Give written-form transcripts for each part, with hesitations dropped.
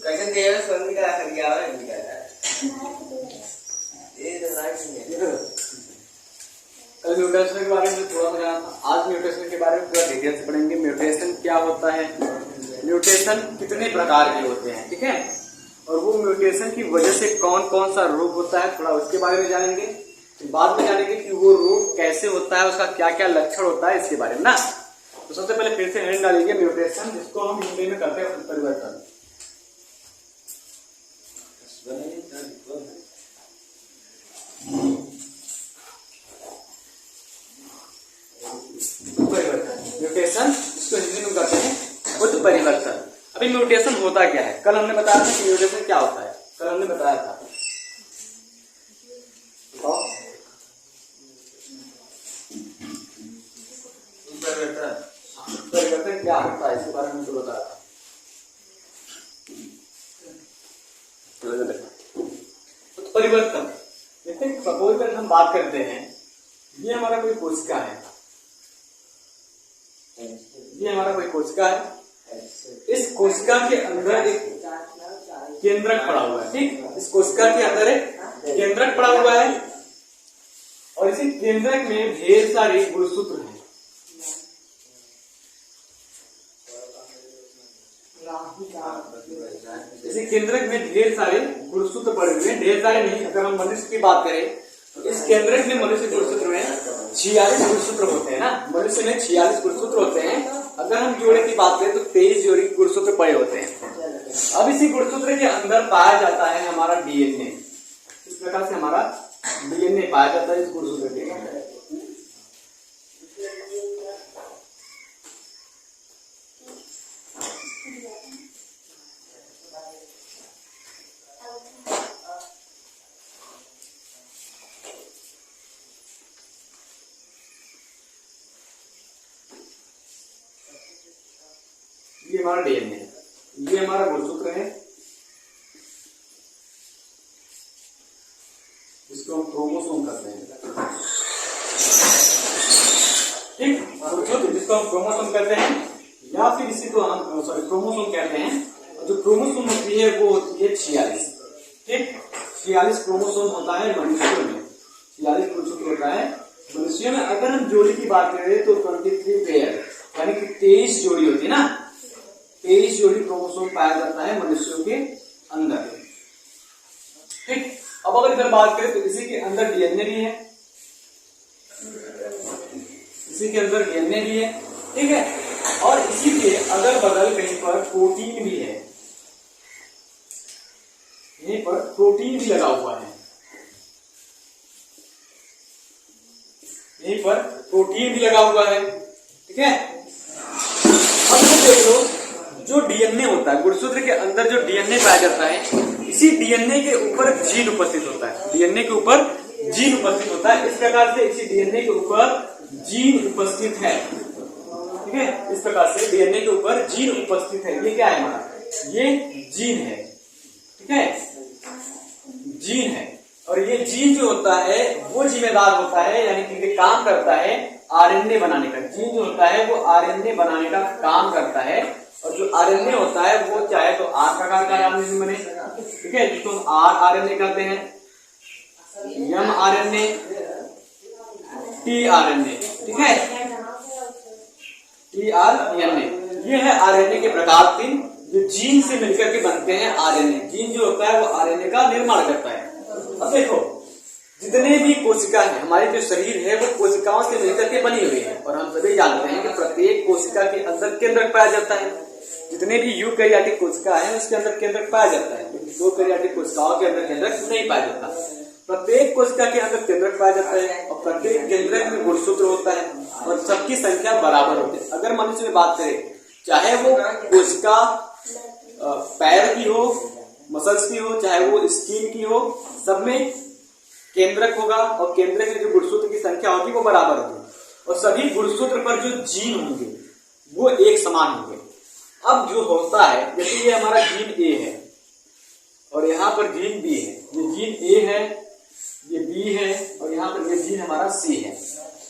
कैसे दिया है सोनी का कर दिया है इनका ये तो राइट नहीं है। कल म्यूटेशन के बारे में थोड़ा सा जाना था, आज म्यूटेशन के बारे में पूरा डिटेल से पढ़ेंगे। म्यूटेशन क्या होता है, म्यूटेशन कितने प्रकार के होते हैं, ठीक है, और वो म्यूटेशन की वजह से कौन कौन सा रोग होता है थोड़ा उसके बारे में जानेंगे। बाद में जानेंगे कि वो रोग कैसे होता है, उसका क्या क्या लक्षण होता है इसके बारे में ना। तो सबसे पहले फिर से हेडिंग डालेंगे म्यूटेशन, जिसको हम हिंदी में करते हैं परिवर्तन। म्यूटेशन जिसको हिंदी में कहते हैं उत्परिवर्तन। अभी म्यूटेशन होता क्या है, कल हमने बताया था कि म्यूटेशन क्या होता है, कल हमने बताया था। परिवर्तन क्या होता है इसके बारे में तो बताया था। उत्परिवर्तन जैसे सपोज अगर हम बात करते हैं, ये हमारा कोई कोशिका है, ये हमारा कोई कोशिका है, इस कोशिका के अंदर एक केंद्रक पड़ा हुआ है, ठीक, इस कोशिका के अंदर एक केंद्रक पड़ा हुआ है और इसी केंद्रक में ढेर सारे गुणसूत्र हैं। इसी केंद्रक में ढेर सारे गुणसूत्र पड़े हुए हैं, ढेर सारे नहीं, अगर हम मनुष्य की बात करें तो इस केंद्रक में मनुष्य गुणसूत्र में 46 गुणसूत्र होते हैं ना, मनुष्य में 46 गुणसूत्र होते हैं। अगर हम जोड़े की बात करें तो 23 जोड़ी गुणसूत्र पड़े होते हैं। अब इसी गुणसूत्र के अंदर पाया जाता है हमारा डीएनए, इस प्रकार से हमारा डीएनए पाया जाता है इस गुणसूत्र के अंदर। ये हमारा डीएनए है, ये हमारा गुणसूत्र है, जिसको हम क्रोमोसोम कहते हैं, ठीक, गुणसूत्र जिसको हम क्रोमोसोम कहते हैं, या फिर इसी को हम क्रोमोसोम कहते हैं। जो क्रोमोसोम होती है वो होती है 46, ठीक, 46 क्रोमोसोम होता है मनुष्यों में, 46 गुणसूत्र होता है मनुष्यों में। अगर हम जोड़ी की बात करें तो 23 पेयर यानी कि 23 जोड़ी होती है ना, 23 जोड़ी क्रोमोसोम पाया जाता है मनुष्यों के अंदर, ठीक। अब अगर इधर बात करें तो इसी के अंदर डीएनए भी है, इसी के अंदर डीएनए भी है, ठीक है, और इसी के अगल बगल कहीं पर प्रोटीन भी है, यहीं पर प्रोटीन भी लगा हुआ है, यहीं पर प्रोटीन भी लगा हुआ है, ठीक है। अब देख लो, जो डीएनए होता है, गुणसूत्र के अंदर जो डीएनए पाया जाता है, इसी डीएनए के ऊपर जीन उपस्थित होता है, डीएनए के ऊपर जीन उपस्थित होता है। इस प्रकार से इसी डीएनए के ऊपर जीन उपस्थित है, ठीक है, इस प्रकार से डीएनए के ऊपर जीन उपस्थित है। ये क्या है हमारा, ये जीन है, ठीक है, जीन है। और ये जीन जो होता है वो जिम्मेदार होता है, यानी कि काम करता है आरएनए बनाने का। जीन जो होता है वो आरएनए बनाने का काम करता है, और जो आरएनए होता है वो चाहे तो आर प्रकार का आरएनए बने, ठीक है, जिसको हम आरएनए कहते हैं, एमआरएनए, टीआरएनए, ठीक है, टीआरएनए, ये है आरएनए के प्रकार 3 जो जीन से मिलकर के बनते हैं आरएनए। जीन जो होता है वो आरएनए का निर्माण करता है। अब देखो, जितने भी कोशिका है, हमारी जो शरीर है वो कोशिकाओं से मिलकर के बनी हुई है, और हम सभी जानते हैं कि प्रत्येक कोशिका के अंदर केंद्रक पाया जाता है। जितने भी यूकैरियोटिक कोशिका है उसके अंदर केंद्रक पाया जाता है, लेकिन प्रोकैरियोटिक कोशिकाओं के अंदर केंद्रक नहीं पाया जाता। प्रत्येक कोशिका के अंदर केंद्रक पाया जाता है, और प्रत्येक केंद्रक में गुणसूत्र होता है, और सबकी संख्या बराबर होती है। अगर मनुष्य में बात करें, चाहे वो कोशिका पैर की हो, मसल्स की हो, चाहे वो स्किन की हो, सब में केंद्रक होगा, और केंद्रक में जो गुणसूत्र की संख्या होगी वो बराबर होगी, और सभी गुणसूत्र पर जो जीन होंगे वो एक समान होंगे। अब जो होता है, जैसे ये हमारा जीन ए है और यहाँ पर जीन बी है, ये जीन ए है, ये बी है, और यहाँ पर ये जीन हमारा सी है।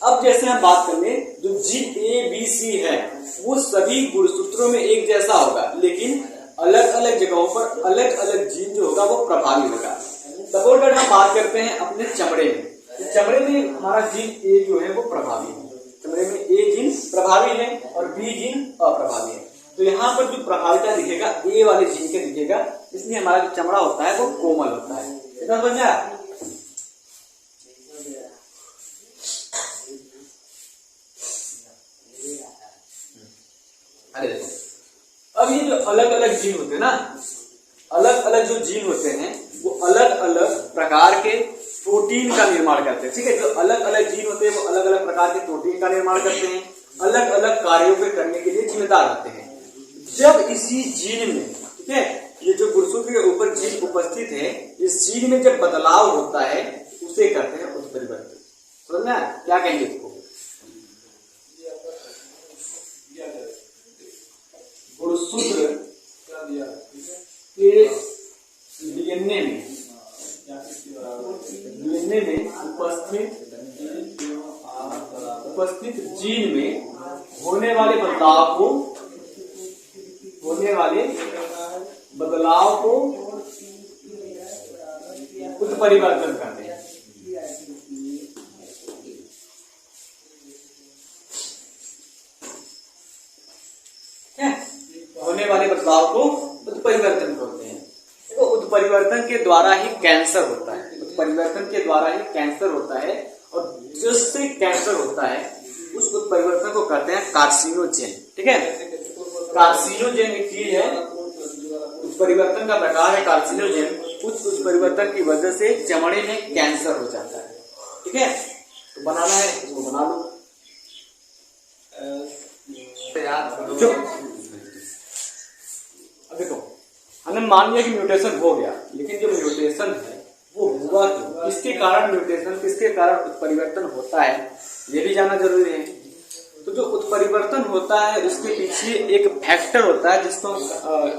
अब जैसे हम बात कर ले, जो जीन ए बी सी है वो सभी गुणसूत्रों में एक जैसा होगा, लेकिन अलग अलग जगहों पर अलग अलग जीन जो होगा वो प्रभावी होगा। सपोज अगर हम बात करते हैं अपने चमड़े में, तो चमड़े में हमारा जीन ए जो है वो प्रभावी है, चमड़े में ए जीन प्रभावी है और बी जीन अप्रभावी है। तो यहाँ पर जो प्रभाविता दिखेगा ए वाले जीन के दिखेगा, इसलिए हमारा जो चमड़ा होता है वो कोमल होता है। इतना समझ आया? अरे देखो, अब ये जो अलग अलग जीन होते हैं ना, अलग अलग जो जीन होते हैं वो अलग अलग प्रकार के प्रोटीन का निर्माण करते हैं। ठीक है, जो अलग अलग जीन होते हैं वो अलग अलग प्रकार के प्रोटीन का निर्माण करते हैं, अलग अलग कार्यों को करने के लिए जिम्मेदार होते हैं। जब इसी जीन में, ठीक है, ये जो गुणसूत्र के ऊपर जीन उपस्थित है, इस जीन में जब बदलाव होता है उसे कहते हैं उत्परिवर्तन। समझना क्या कहेंगे इसको? गुणसूत्र के डीएनए में उपस्थित जीन में होने वाले बदलाव को उत्परिवर्तन करते हैं। होने वाले बदलाव को उत्परिवर्तन करते हैं। देखो, उत्परिवर्तन के द्वारा ही कैंसर होता है, उत्परिवर्तन के द्वारा ही कैंसर होता है, और जिससे कैंसर होता है उस उत्परिवर्तन को कहते हैं कार्सिनोजेन। ठीक है, कार्सिनोजेन एक चीज है, उत्परिवर्तन का प्रकार है कार्सिनोजेन। उस उत्परिवर्तन की वजह से चमड़े में कैंसर हो जाता है। ठीक है, तो बनाना है इसको बना लो। अब देखो, हमने मान लिया कि म्यूटेशन हो गया, लेकिन जो म्यूटेशन है वो हुआ क्यों, किसके कारण म्यूटेशन, किसके कारण उत्परिवर्तन होता है, ये भी जानना जरूरी है। तो जो उत्परिवर्तन होता है उसके पीछे एक फैक्टर होता है, जिसको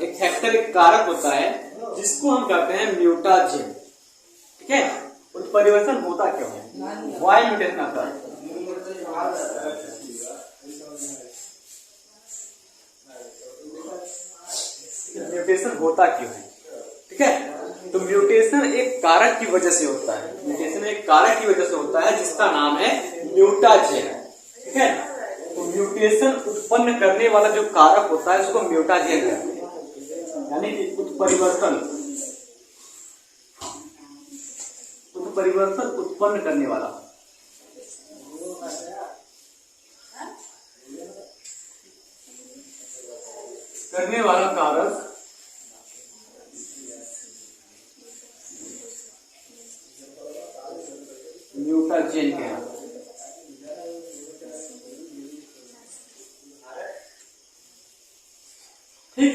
एक फैक्टर, एक कारक होता है जिसको हम कहते हैं म्यूटाजेन। ठीक है, उत्परिवर्तन होता क्यों है, व्हाई म्यूटेशन आता है? म्यूटेशन होता क्यों है? ठीक है, तो म्यूटेशन एक कारक की वजह से होता है, म्यूटेशन एक कारक की वजह से होता है जिसका नाम है म्यूटाजेन। ठीक है, तो म्यूटेशन उत्पन्न करने वाला जो कारक होता है उसको म्यूटाजेन कहते हैं, यानी कि उत्परिवर्तन उत्पन्न करने वाला कारक म्यूटाजेन कहलाता है। ठीक,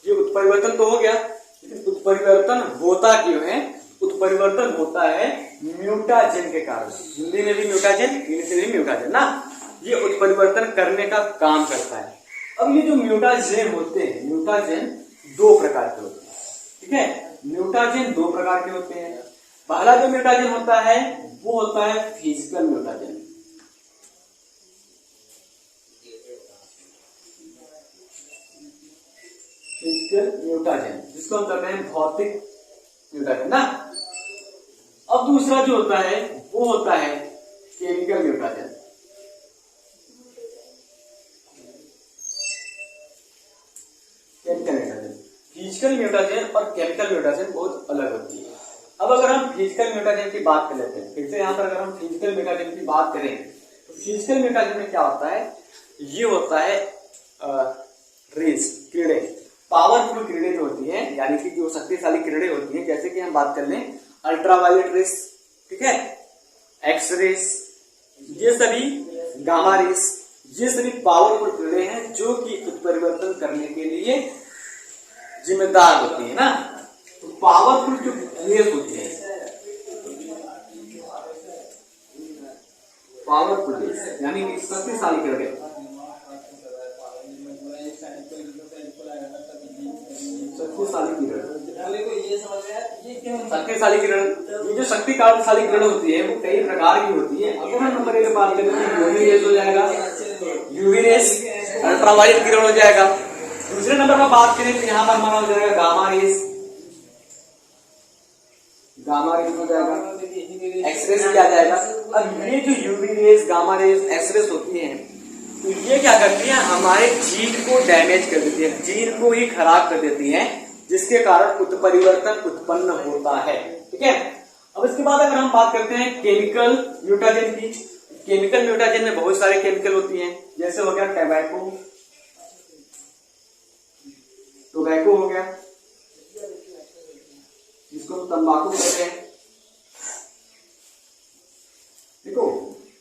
ये उत्परिवर्तन तो हो गया, लेकिन उत्परिवर्तन होता क्यों है? उत्परिवर्तन होता है म्यूटाजेन के कारण। हिंदी में भी म्यूटाजेन, इंग्लिश में भी म्यूटाजेन ना, ये उत्परिवर्तन करने का काम करता है। अब ये जो म्यूटाजेन होते हैं, म्यूटाजेन दो प्रकार के होते हैं। ठीक है, म्यूटाजेन दो प्रकार के होते हैं। पहला जो म्यूटाजेन होता है वो होता है फिजिकल म्यूटाजेन। फिजिकल म्यूटाजेन, जिसको हम कहते हैं भौतिक म्यूटाजेन ना। अब दूसरा जो होता है वो होता है केमिकल म्यूटाजेन। फिजिकल म्यूटाजेन और केमिकल म्यूटाजेन बहुत अलग होती है। अब अगर हम फिजिकल म्यूटाजेन की बात कर लेते हैं, फिर से यहाँ पर अगर हम फिजिकल म्यूटाजेन की बात करें तो फिजिकल म्यूटाजेन में क्या होता है? ये होता है रेस, किरणें, पावरफुल किरणें जो होती है, यानी कि जो शक्तिशाली किरणें होती है, जैसे कि हम बात कर लें अल्ट्रावायलेट रेस, ठीक है, एक्स रेस, ये सभी गामा रेस, ये सभी पावरफुल किरणें हैं जो कि उत्परिवर्तन करने के लिए जिम्मेदार होती है ना। तो पावरफुल जो रेस होती है, पावरफुल रेस यानी कि शक्तिशाली किरणें, शक्तिशाली किरण, शक्तिशाली किरण, ये जो शक्तिशाली किरण होती है वो कई प्रकार की होती है। अगर हम नंबर 1 बात करें तो यूवी रेस हो जाएगा, यूवी रेस, अल्ट्रावायलेट किरण हो जाएगा, दूसरे नंबर पर बात करें तो यहाँ पर हमारा हो जाएगा गामा रेज। गामा रेज हो जाएगा, एक्सरेज किया जाएगा। अब ये जो UV rays, gamma rays, X rays होती हैं, तो ये क्या करती हैं, हमारे जीन को डैमेज कर देती है, जीन को ही खराब कर देती हैं, जिसके कारण उत्परिवर्तन उत्पन्न होता है। ठीक है। अब इसके बाद अगर हम बात करते हैं केमिकल म्यूटाजेन की, केमिकल म्यूटाजेन में बहुत सारे केमिकल होती हैं, जैसे हो गया टोबैको, टोबैको हो गया, जिसको हम तंबाकू कहते हैं। देखो,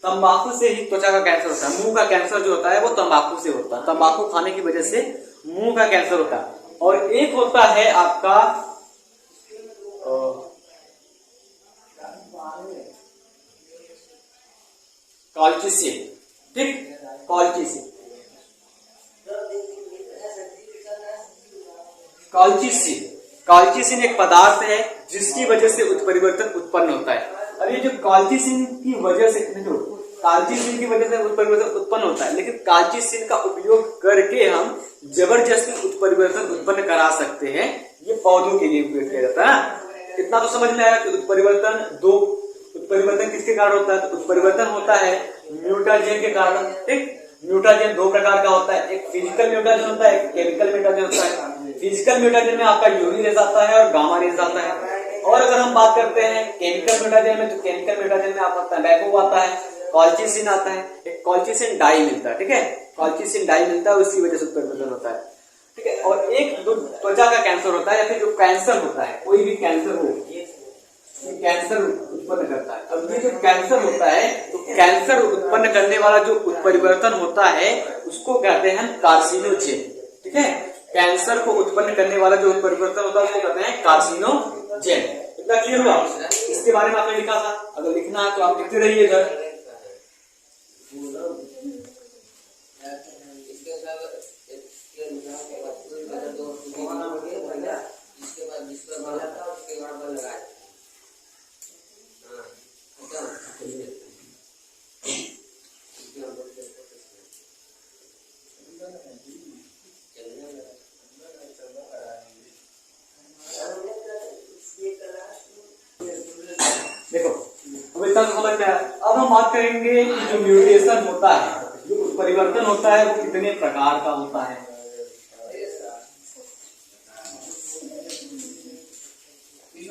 तंबाकू से ही त्वचा का कैंसर होता है, मुंह का कैंसर जो होता है वो तंबाकू से होता है, तंबाकू खाने की वजह से मुंह का कैंसर होता है। और एक होता है आपका कॉल्चिसिन। ठीक, कॉल्चिसिन, कॉल्चिसिन, कॉल्चिसिन एक पदार्थ है जिसकी वजह से उत्परिवर्तन उत्पन्न होता है। अब ये जो कॉल्चिसिन की वजह से, देखो, कॉल्चिसिन की वजह से उत्परिवर्तन उत्पन्न होता है, लेकिन कॉल्चिसिन का उपयोग करके हम जबरदस्ती उत्परिवर्तन उत्पन्न करा सकते हैं। ये पौधों के लिए उपयोग किया जाता है ना। इतना तो समझ में आया कि उत्परिवर्तन किसके कारण होता है, तो उत्परिवर्तन होता है म्यूटाजेन के कारण। ठीक, म्यूटाजेन दो प्रकार का होता है, एक फिजिकल म्यूटाजेन होता है, एक केमिकल म्यूटाजेन होता है। फिजिकल म्यूटाजेन में आपका यूवी रेज आता है और गामा रेज आता है। और अगर हम बात करते हैं केमिकल म्यूटाजेन में, तो केमिकल म्यूटाजेन में आपका टोबैको आता है, कॉल्चिसिन आता है, एक कॉल्चिसिन डाई मिलता है। ठीक है, कॉल्चिसिन डाई मिलता है, उसकी वजह से उत्परिवर्तन होता है। ठीक है। और एक जो त्वचा का कैंसर होता है, या फिर जो कैंसर होता है, कोई भी कैंसर हो, कैंसर उत्पन्न करता है। अब ये जो कैंसर होता है, तो कैंसर उत्पन्न करने वाला जो उत्परिवर्तन होता है उसको कहते हैं कार्सिनोजेन। ठीक है, कैंसर को उत्पन्न करने वाला जो उत्परिवर्तन होता है उसको कहते हैं कार्सिनोजेन। इतना क्लियर हुआ? इसके बारे में आपने लिखा था, अगर लिखना है तो आप लिखते रहिए इधर। देखो, अब इतना तो समझ में आया। अब हम बात करेंगे कि जो म्यूटेशन होता है, जो उत्परिवर्तन होता है, वो कितने प्रकार का होता है।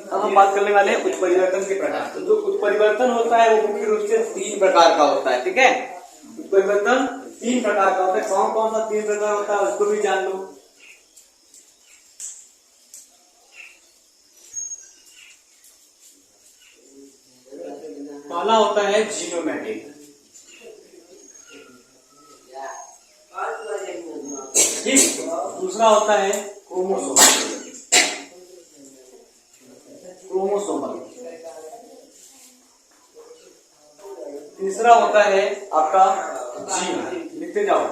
अब हम बात करने वाले हैं उत्परिवर्तन के प्रकार। तो जो उत्परिवर्तन होता है वो मुख्य रूप से 3 प्रकार का होता है। ठीक है, उत्परिवर्तन 3 प्रकार का होता है। कौन कौन सा 3 प्रकार होता है उसको भी जान लो। पहला होता है जीनोमैटिक, ठीक। दूसरा होता है क्रोमोसोमल, क्रोमोसोमल। तीसरा होता है आपका जीन, लिखते जाओ,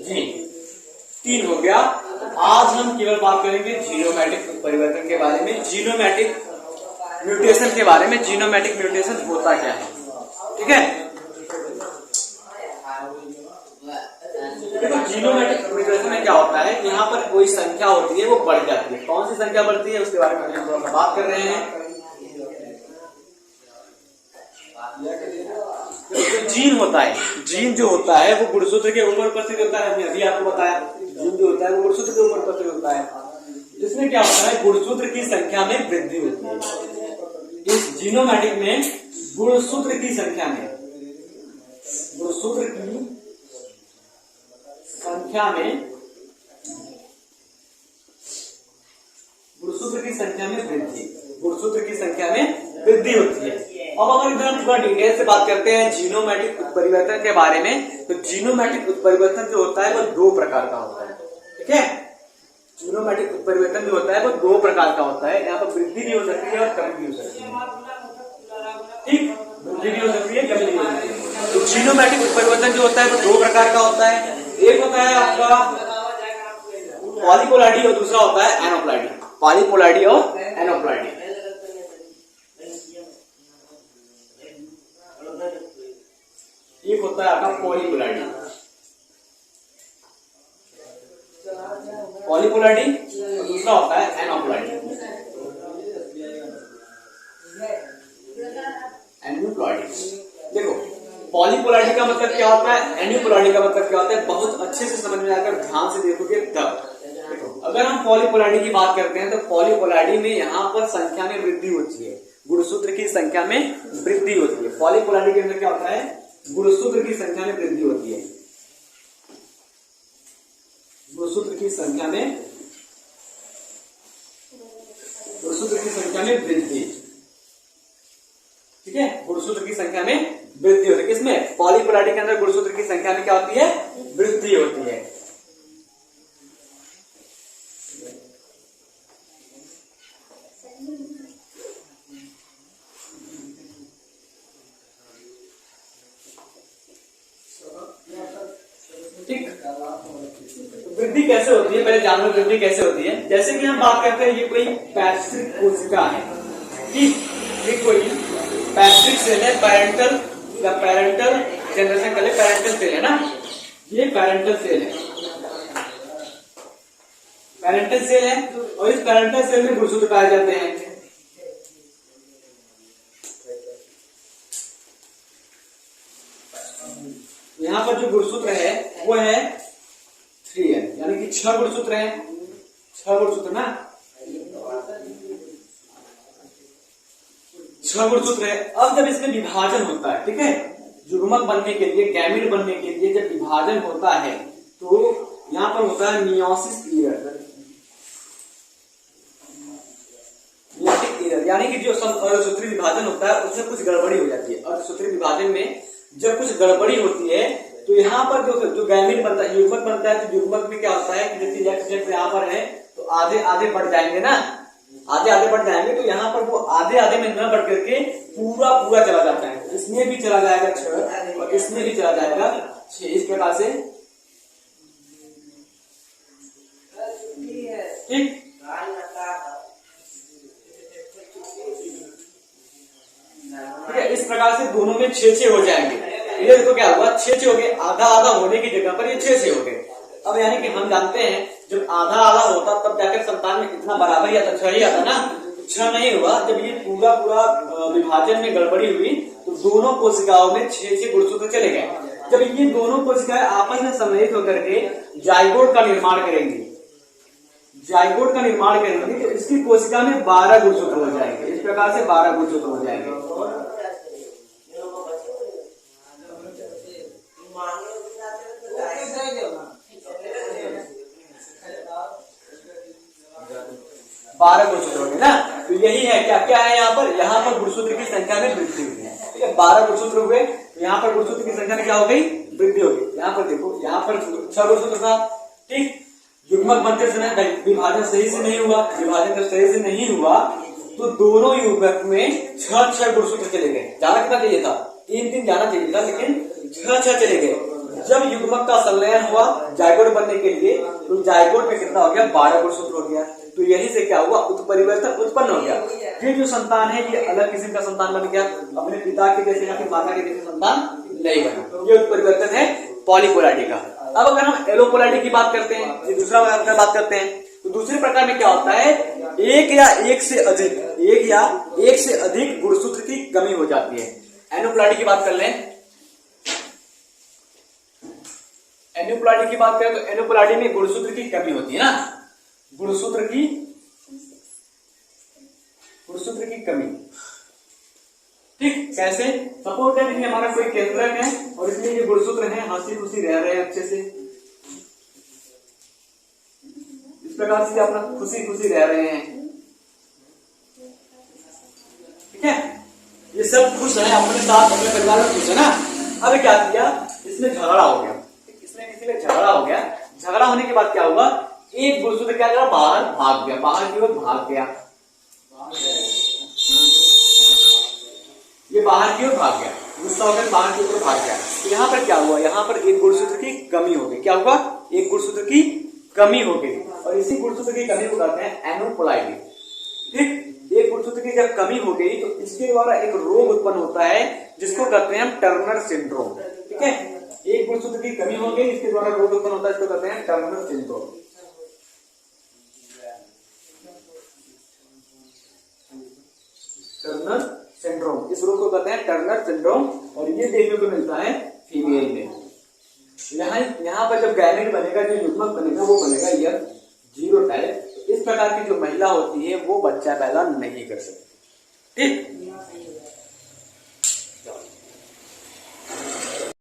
जीन। 3 हो गया। आज हम केवल बात करेंगे जीनोमैटिक उत्परिवर्तन के बारे में, जीनोमैटिक म्यूटेशन के बारे में। जीनोमैटिक म्यूटेशन होता क्या है, ठीक है। देखो, जीनोमैटिक म्यूटेशन में क्या होता है, यहाँ पर कोई संख्या होती है वो बढ़ जाती है। कौन सी संख्या बढ़ती है उसके बारे में हम थोड़ा सा बात कर रहे हैं। जो जीन होता है, जीन जो होता है वो गुणसूत्र के ऊपर उपस्थित होता है। हमने अभी आपको बताया, जीन जो होता है वो गुणसूत्र के ऊपर उपस्थित होता है। इसमें क्या होता है, गुणसूत्र की संख्या में वृद्धि होती है। इस जीनोमैटिक में गुणसूत्र की संख्या में, गुणसूत्र की संख्या में, गुणसूत्र की संख्या में वृद्धि, गुणसूत्र की संख्या में वृद्धि होती है। अब अगर इधर हम थोड़ा डिटेल से बात करते हैं जीनोमैटिक उत्परिवर्तन के बारे में, तो जीनोमैटिक उत्परिवर्तन जो होता है वो 2 प्रकार का होता है। ठीक है, जीनोमैटिक उत्परिवर्तन जो होता है वो 2 प्रकार का होता है। यहाँ पर वृद्धि भी हो सकती है और कमी भी हो सकती है। ठीक, वृद्धि भी हो सकती है, कमी भी हो सकती है। तो जीनोमैटिक उत्परिवर्तन जो होता है वो 2 प्रकार का होता है। एक होता है आपका पॉलीपोलैरिटी और दूसरा होता है एनोप्लैडी। पॉलीपोलैरिटी और एनोप्लैडी। एक होता है आपका पॉलीपोलैरिटी, पॉलीपोलैरिटी और दूसरा होता है एनोपोलैरिटी। एन्यूपोलैरिटी देखो, पॉलीपोलैरिटी का मतलब क्या होता है, एन्यूपोलैरिटी का मतलब क्या होता है, बहुत अच्छे से समझ में आकर ध्यान से देखोगे तब। देखो अगर हम पॉलीपोलैरिटी की बात करते हैं तो पॉलीपोलैरिटी में यहाँ पर संख्या में वृद्धि होती है, गुणसूत्र की संख्या में वृद्धि होती है। पॉलीपोलैरिटी के अंदर क्या होता है, गुणसूत्र की संख्या में वृद्धि होती है, गुणसूत्र की संख्या में, गुणसूत्र की संख्या में वृद्धि, ठीक है, गुणसूत्र की संख्या में वृद्धि होती है। किसमें, पॉलीपोलैरिटी के अंदर गुणसूत्र की संख्या में क्या होती है, वृद्धि होती है। ठीक, वृद्धि कैसे होती है, पहले जानो वृद्धि कैसे होती है। जैसे कि हम बात करते हैं ये कोई पैरासिटिक कोशिका है, ठीक, ये कोई पैरासिटिक सेल है, पैरेंटल या पैरेंटल जनरेशन के लिए पैरेंटल सेल है ना, ये पैरेंटल सेल है, पैरेंटल सेल है और इस पैरेंटल सेल में गुणसूत्र पाए जाते हैं। यहाँ पर जो गुणसूत्र है वो है 3n, यानी कि 6 गुणसूत्र है, 6 गुणसूत्र ना, 6 गुणसूत्र है। अब जब इसमें विभाजन होता है, ठीक है, युग्मक बनने के लिए, गैमीट बनने के लिए जब विभाजन होता है तो यहाँ पर होता है मियोसिस ईयर, यानी कि जो अर्धसूत्री विभाजन होता है उसमें कुछ गड़बड़ी हो जाती है। अर्धसूत्री विभाजन में जब कुछ गड़बड़ी होती है तो यहाँ पर जो गैमीट बनता है, युग्मक बनता है, तो युग्मक में क्या होता है कि जैसे एक्स यहाँ पर है तो आधे आधे बढ़ जाएंगे ना, आधे आधे बढ़ जाएंगे, तो यहाँ पर वो आधे आधे में न बढ़ करके पूरा पूरा चला जाता है। इसमें भी चला जाएगा 6 और इसमें भी चला जाएगा 6, इस प्रकार से, ठीक। ठीक है, इस प्रकार से दोनों में 6-6 हो जाएंगे। ये देखो क्या हुआ, 6-6 हो गए, आधा आधा होने की जगह पर ये 6-6 हो गए। अब यानी कि हम जानते हैं जब आधा आधा होता तब जाकर संतान में कितना बराबर ही आता, 6 ही आता ना, 6 नहीं हुआ। जब ये पूरा पूरा विभाजन में गड़बड़ी हुई तो दोनों कोशिकाओं में 6-6 गुणसूत्र चले गए। जब ये दोनों कोशिकाएं आपस में सम्मिलित होकर के जाइगोट का निर्माण करेंगी, जाइगोट का निर्माण करेंगे तो इसकी कोशिका में 12 गुणसूत्र हो जाएंगे। इस प्रकार से 12 गुणसूत्र हो जाएंगे। 12 गुणसूत्र होंगे ना, तो यही है क्या क्या है यहाँ पर गुणसूत्र की संख्या में वृद्धि हुई है। ठीक है, 12 गुणसूत्र हुए, तो यहाँ पर गुणसूत्र की संख्या में क्या हो गई, वृद्धि हो गई। यहाँ पर देखो, यहाँ पर 6 गुणसूत्र था, ठीक। युग्मक बनते समय विभाजन सही से नहीं हुआ, विभाजन जब सही से नहीं हुआ तो दोनों युग्मक में 6-6 गुणसूत्र चले गए। जाना कितना चाहिए था, 3-3 जाना चाहिए था, लेकिन 6-6 चले गए। जब युग्मक का संलयन हुआ जाइगोट बनने के लिए तो जाइगोट में कितना हो गया, 12 गुणसूत्र हो गया। तो यही से क्या हुआ, उत्परिवर्तन उत्पन्न हो गया। ये जो संतान है ये अलग किस्म का संतान बन गया, अपने पिता के जैसे या फिर माता के जैसे संतान नहीं बना। ये उत्परिवर्तन है पॉलीपोलैरिटी का। अब अगर हम एलोपोलैरिटी की बात करते हैं, ये दूसरा बात करते हैं, तो दूसरे प्रकार में क्या होता है, एक या एक से अधिक गुणसूत्र की कमी हो जाती है। एनोपोलैरिटी की बात कर लें, एनोपोलैरिटी की बात करें तो एनोपोलैरिटी में गुणसूत्र की कमी होती है ना, गुणसूत्र की कमी। ठीक, कैसे, सपोज दैट ये हमारा कोई केंद्रक है और इसमें ये गुणसूत्र हैं, हंसी खुशी रह रहे हैं अच्छे से, इस प्रकार से अपना खुशी खुशी रह रहे हैं, ठीक है, ये सब खुश है अपने साथ, अपने परिवार में खुश है ना। अब क्या किया, इसमें झगड़ा हो गया, इसमें किसी में झगड़ा हो गया। झगड़ा होने के बाद क्या हुआ, एक गुणसूत्र क्या करा, बाहर भाग गया, बाहर की ओर भाग गया, ये बाहर की ओर भाग गया, गुस्सा होकर बाहर की ओर भाग गया। तो यहाँ पर क्या हुआ, यहाँ पर एक गुणसूत्र की कमी हो गई। क्या हुआ, एक गुणसूत्र की कमी हो गई और इसी गुणसूत्र की कमी को कहते हैं एनोपोलैरिटी। ठीक, एक गुणसूत्र की जब कमी हो गई तो इसके द्वारा एक रोग उत्पन्न होता है जिसको कहते हैं हम टर्नर सिंड्रोम। ठीक है, एक गुणसूत्र की कमी हो गई, इसके द्वारा रोग उत्पन्न होता है, इसको कहते हैं टर्नर सिंड्रोम। Turner syndrome. इस रोग को कहते हैं टर्नर सिंड्रोम और ये देखने को मिलता है फीमेल में। यहाँ पर जब गैमेट बनेगा, जो युग्मक बनेगा वो बनेगा यह 0 टाइप। इस प्रकार की जो महिला होती है वो बच्चा पैदा नहीं कर सकती। ठीक।